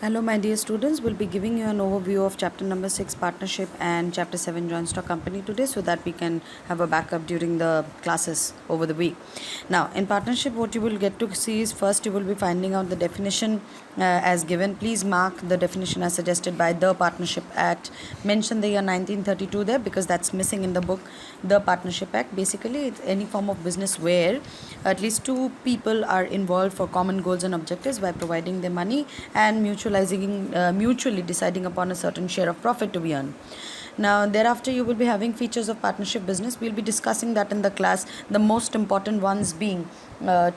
Hello, my dear students. We'll be giving you an overview of chapter number 6, partnership, and chapter 7, joint stock company today, so that we can have a backup during the classes over the week. Now, in partnership, what you will get to see is first you will be finding out the definition as given. Please mark the definition as suggested by the Partnership Act. Mention the year 1932 there because that's missing in the book. The Partnership Act, basically, it's any form of business where at least two people are involved for common goals and objectives by providing their money and mutually deciding upon a certain share of profit to be earned. Now, thereafter, you will be having features of partnership business. We'll be discussing that in the class. The most important ones being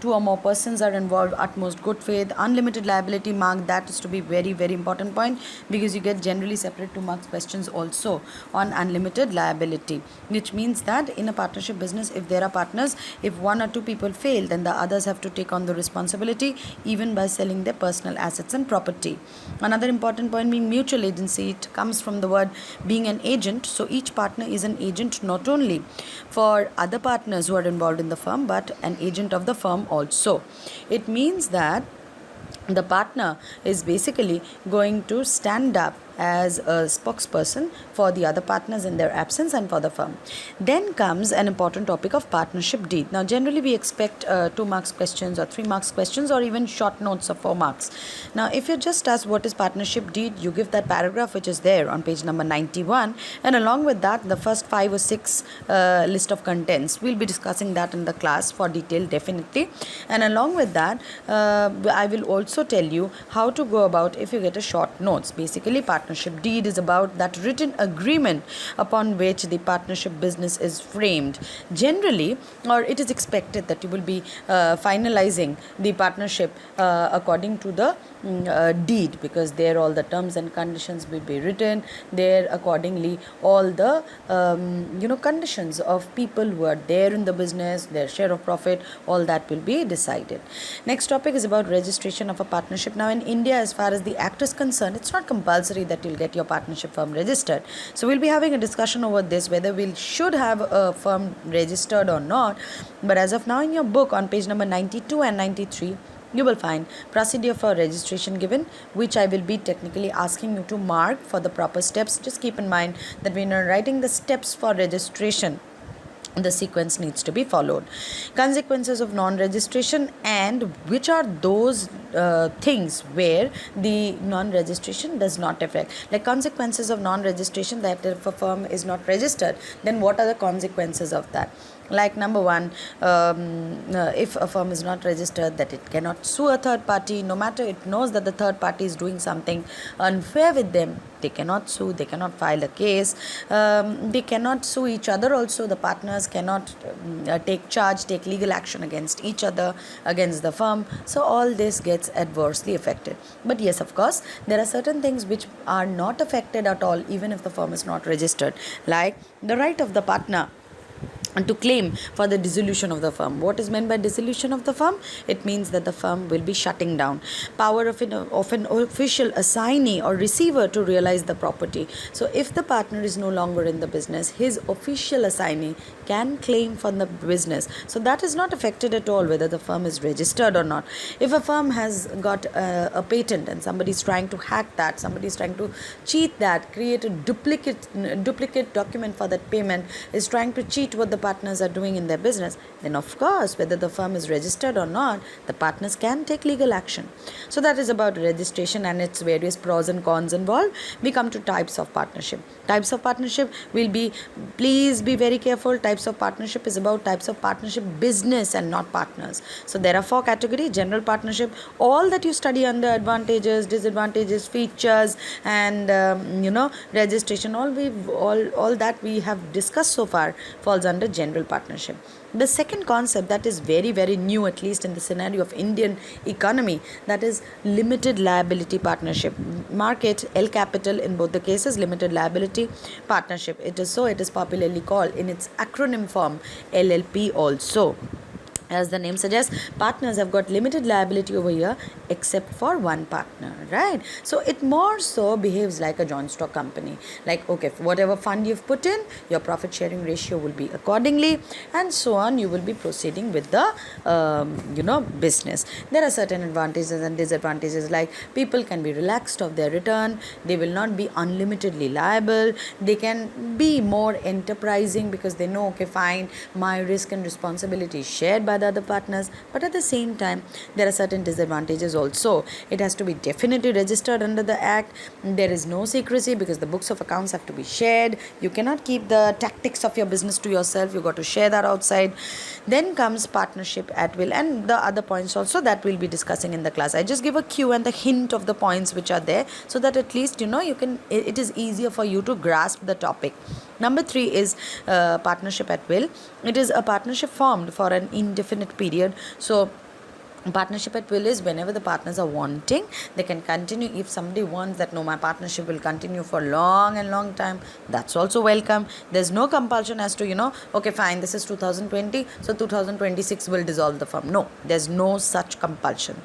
two or more persons are involved, utmost good faith, unlimited liability. Mark that is to be very, very important point because you get generally separate 2 marks questions also on unlimited liability, which means that in a partnership business, if there are partners, if one or two people fail, then the others have to take on the responsibility even by selling their personal assets and property. Another important point being mutual agency. It comes from the word being an agent. So each partner is an agent not only for other partners who are involved in the firm, but an agent of the firm also. It means that the partner is basically going to stand up as a spokesperson for the other partners in their absence and for the firm. Then comes an important topic of partnership deed. Now, generally we expect 2 marks questions or 3 marks questions or even short notes of 4 marks. Now, if you're just asked what is partnership deed, you give that paragraph which is there on page number 91, and along with that, the first 5 or 6 list of contents. We'll be discussing that in the class for detail, definitely. And along with that, I will also tell you how to go about if you get a short notes. Basically, partnership deed is about that written agreement upon which the partnership business is framed. Generally, or it is expected that you will be finalizing the partnership according to the deed, because there all the terms and conditions will be written there. Accordingly, all the conditions of people who are there in the business, their share of profit, all that will be decided. Next topic is about registration of a partnership. Now, in India, as far as the act is concerned, it's not compulsory that you'll get your partnership firm registered. So we'll be having a discussion over this, whether we should have a firm registered or not. But as of now, in your book on page number 92 and 93, you will find procedure for registration given, which I will be technically asking you to mark for the proper steps. Just keep in mind that when you're writing the steps for registration, the sequence needs to be followed. Consequences of non-registration, and which are those things where the non-registration does not affect. Like consequences of non-registration, that if a firm is not registered, then what are the consequences of that? Like number one, if a firm is not registered, that it cannot sue a third party, no matter it knows that the third party is doing something unfair with them. They cannot sue, they cannot file a case, they cannot sue each other also. The partners cannot take legal action against each other, against the firm. So all this gets adversely affected. But yes, of course, there are certain things which are not affected at all, even if the firm is not registered, like the right of the partner and to claim for the dissolution of the firm. What is meant by dissolution of the firm? It means that the firm will be shutting down. Power of an official assignee or receiver to realize the property. So if the partner is no longer in the business, his official assignee can claim for the business. So that is not affected at all whether the firm is registered or not. If a firm has got a patent and somebody is trying to hack that, somebody is trying to cheat that, create a duplicate document for that payment, is trying to cheat what the partners are doing in their business, then of course, whether the firm is registered or not, the partners can take legal action. So that is about registration and its various pros and cons involved. We come to types of partnership. Types of partnership will be, please be very careful, types of partnership is about types of partnership business and not partners. So there are 4 categories. General partnership, all that you study under advantages, disadvantages, features, and registration, all that we have discussed so far falls under general partnership. The second concept that is very, very new, at least in the scenario of Indian economy, that is limited liability partnership. Mark it, L capital in both the cases, limited liability partnership. It is popularly called in its acronym form LLP also. As the name suggests, partners have got limited liability over here except for one partner, right? So it more so behaves like a joint stock company. Like, okay, whatever fund you've put in, your profit sharing ratio will be accordingly, and so on. You will be proceeding with the business. There are certain advantages and disadvantages, like people can be relaxed of their return, they will not be unlimitedly liable, they can be more enterprising because they know, okay, fine, my risk and responsibility is shared by the other partners. But at the same time, there are certain disadvantages also. It has to be definitely registered under the act. There is no secrecy because the books of accounts have to be shared. You cannot keep the tactics of your business to yourself, you got to share that outside. Then comes partnership at will, and the other points also that we'll be discussing in the class. I just give a cue and the hint of the points which are there, so that at least it is easier for you to grasp the topic. Number 3 is partnership at will. It is a partnership formed for an indefinite period. So partnership at will is whenever the partners are wanting, they can continue. If somebody wants that, no, my partnership will continue for long time, that's also welcome. There's no compulsion as to, okay, fine, this is 2020, so 2026 will dissolve the firm. No, there's no such compulsion.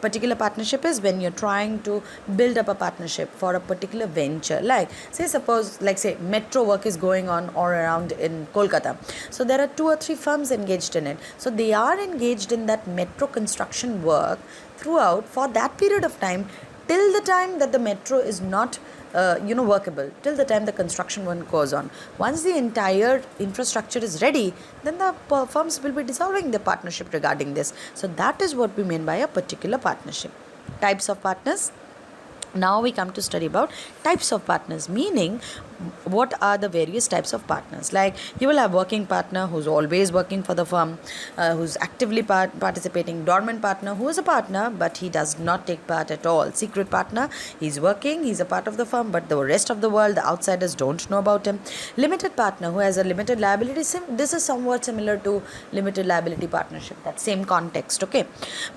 Particular partnership is when you're trying to build up a partnership for a particular venture. Like, say metro work is going on all around in Kolkata. So there are 2 or 3 firms engaged in it. So they are engaged in that metro construction work throughout for that period of time, till the time that the metro is not workable, till the time the construction work goes on. Once the entire infrastructure is ready, then the firms will be dissolving the partnership regarding this. So that is what we mean by a particular partnership. Types of partners. Now we come to study about types of partners, meaning what are the various types of partners. Like, you will have working partner who's always working for the firm, who's actively participating. Dormant partner who is a partner but he does not take part at all. Secret partner, he's working, he's a part of the firm, but the rest of the world, the outsiders, don't know about him. Limited partner who has a limited liability. This is somewhat similar to limited liability partnership, that same context. Okay,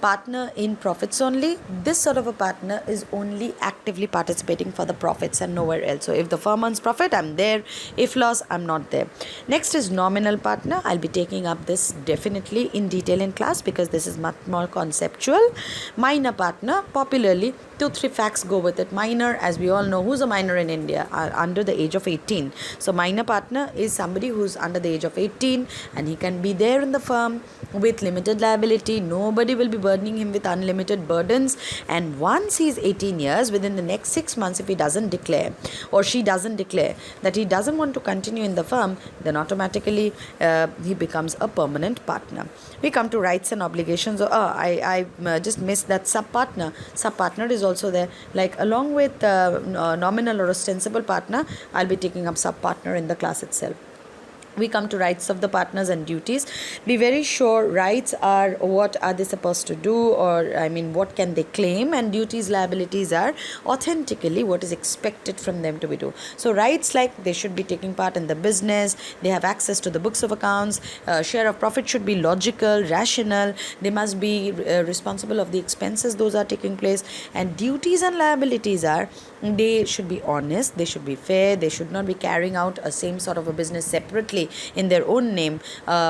partner in profits only. This sort of a partner is only actively participating for the profits and nowhere else. So if the firm earns profit, I'm there. If loss, I'm not there. Next is nominal partner. I'll be taking up this definitely in detail in class because this is much more conceptual. Minor partner, popularly 2-3 facts go with it. Minor, as we all know, who's a minor in India? Are under the age of 18. So minor partner is somebody who's under the age of 18 and he can be there in the firm with limited liability. Nobody will be burdening him with unlimited burdens. And once he's 18 years, within the next 6 months, if he doesn't declare or she doesn't declare that he doesn't want to continue in the firm, then automatically he becomes a permanent partner. We come to rights and obligations. I just missed that sub-partner. Sub-partner is also there. Like, along with nominal or ostensible partner, I'll be taking up sub-partner in the class itself. We come to rights of the partners and duties. Be very sure rights are what are they supposed to do, or what can they claim, and duties, liabilities are authentically what is expected from them to be do. So rights, like they should be taking part in the business, they have access to the books of accounts, share of profit should be logical, rational, they must be responsible of the expenses those are taking place. And duties and liabilities are, they should be honest, they should be fair, they should not be carrying out a same sort of a business separately in their own name,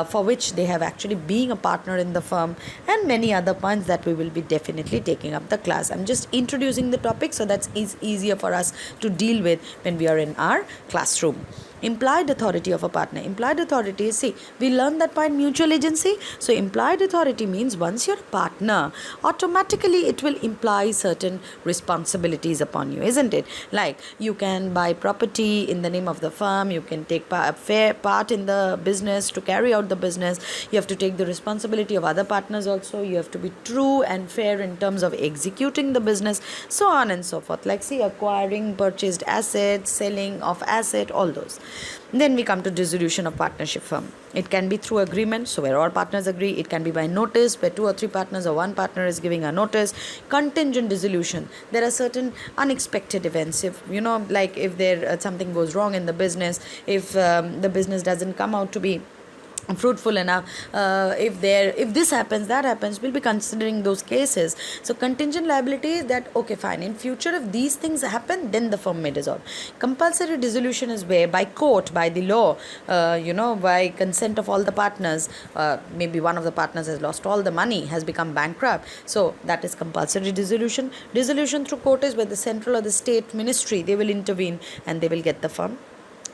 for which they have actually being a partner in the firm, and many other points that we will be definitely taking up the class. I'm just introducing the topic so that's easier for us to deal with when we are in our classroom. Implied authority of a partner. Implied authority is, see, we learned that point, mutual agency. So implied authority means once you're a partner, automatically it will imply certain responsibilities upon you, isn't it? Like, you can buy property in the name of the firm, you can take a fair part in the business to carry out the business, you have to take the responsibility of other partners also, you have to be true and fair in terms of executing the business, so on and so forth. Like, see, acquiring purchased assets, selling of asset, all those. Then we come to dissolution of partnership firm. It can be through agreement, so where all partners agree. It can be by notice, where 2 or 3 partners or one partner is giving a notice. Contingent dissolution. There are certain unexpected events. If if there something goes wrong in the business, if the business doesn't come out to be fruitful enough. If this happens, that happens, we'll be considering those cases. So contingent liability is that, okay, fine, in future if these things happen, then the firm may dissolve. Compulsory dissolution is where by court, by the law, by consent of all the partners, maybe one of the partners has lost all the money, has become bankrupt, so that is compulsory dissolution. Dissolution through court is where the central or the state ministry, they will intervene and they will get the firm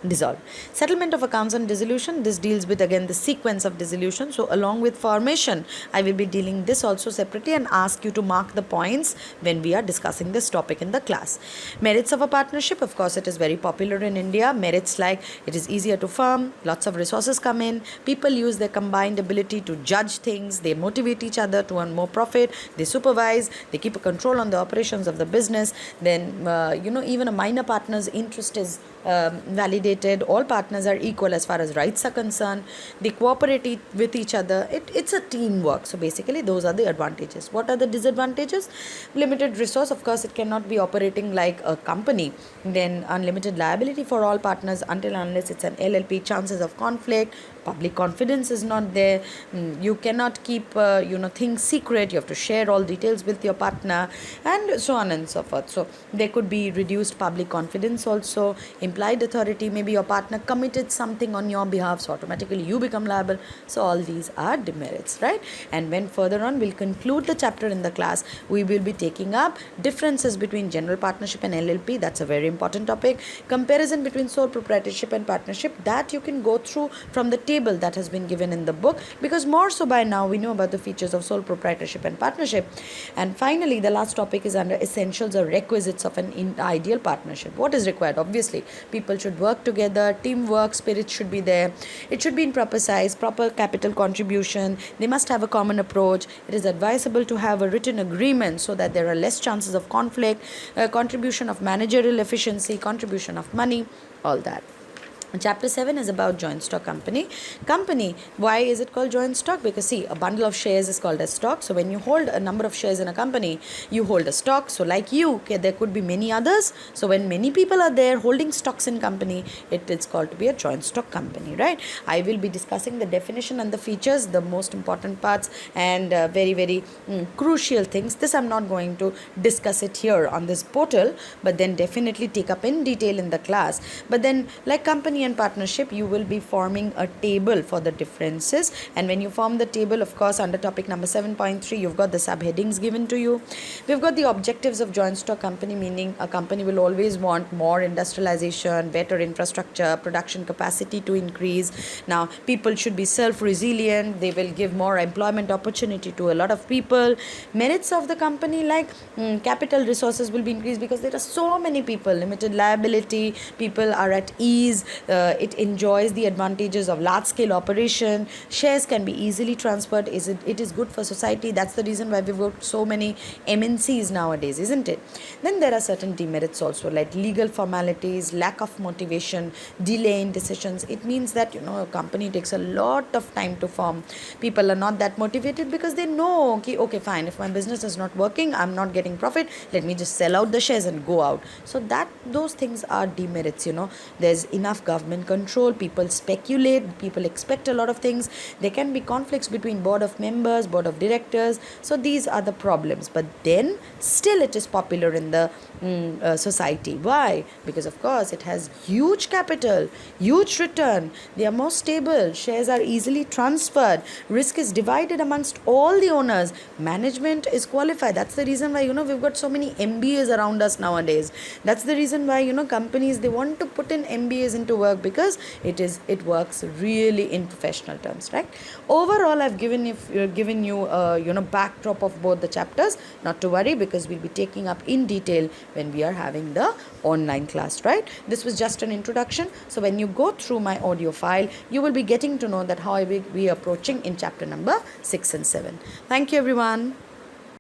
dissolved. Settlement of accounts and dissolution, this deals with again the sequence of dissolution. So along with formation, I will be dealing this also separately and ask you to mark the points when we are discussing this topic in the class. Merits of a partnership, of course it is very popular in India. Merits like it is easier to form, lots of resources come in, people use their combined ability to judge things, they motivate each other to earn more profit, they supervise, they keep a control on the operations of the business. Then even a minor partner's interest is validated. All partners are equal as far as rights are concerned. They cooperate with each other. It's a teamwork. So basically those are the advantages. What are the disadvantages? Limited resource, of course it cannot be operating like a company. Then unlimited liability for all partners until unless it's an LLP. Chances of conflict, public confidence is not there. You cannot keep things secret. You have to share all details with your partner, and so on and so forth. So there could be reduced public confidence also, implied authority. Maybe your partner committed something on your behalf, so automatically you become liable. So all these are demerits, right? And when further on we'll conclude the chapter in the class, we will be taking up differences between general partnership and LLP. That's a very important topic. Comparison between sole proprietorship and partnership, that you can go through from the table that has been given in the book, because more so by now we know about the features of sole proprietorship and partnership. And finally the last topic is under essentials or requisites of an ideal partnership. What is required? Obviously people should work together, teamwork spirit should be there, it should be in proper size, proper capital contribution, they must have a common approach. It is advisable to have a written agreement so that there are less chances of conflict, contribution of managerial efficiency, contribution of money, all that. Chapter 7 is about joint stock company. Company, why is it called joint stock? Because see, a bundle of shares is called as stock. So when you hold a number of shares in a company, you hold a stock. So like you, okay, there could be many others. So when many people are there holding stocks in company, it's called to be a joint stock company, right? I will be discussing the definition and the features, the most important parts and very, very crucial things. This I'm not going to discuss it here on this portal, but then definitely take up in detail in the class. But then like company and partnership, you will be forming a table for the differences. And when you form the table, of course, under topic number 7.3, you've got the subheadings given to you. We've got the objectives of joint stock company, meaning a company will always want more industrialization, better infrastructure, production capacity to increase. Now, people should be self-resilient. They will give more employment opportunity to a lot of people. Merits of the company, like capital resources will be increased because there are so many people. Limited liability, people are at ease. It enjoys the advantages of large-scale operation. Shares can be easily transferred. It is good for society. That's the reason why we've got so many MNCs nowadays, isn't it? Then there are certain demerits also, like legal formalities, lack of motivation, delay in decisions. It means that a company takes a lot of time to form. People are not that motivated because they know, okay, fine, if my business is not working, I'm not getting profit, let me just sell out the shares and go out. So those things are demerits. There's enough government control, people speculate, people expect a lot of things. There can be conflicts between board of members, board of directors. So these are the problems, but then still it is popular in the society. Why? Because of course it has huge capital, huge return, they are more stable, shares are easily transferred, risk is divided amongst all the owners, management is qualified. That's the reason why we've got so many MBAs around us nowadays. That's the reason why companies, they want to put in MBAs into work, because it works really in professional terms, right? Overall, I've given you backdrop of both the chapters. Not to worry, because we'll be taking up in detail when we are having the online class, right? This was just an introduction. So when you go through my audio file, you will be getting to know that how we are approaching in chapter number 6 and 7. Thank you, everyone.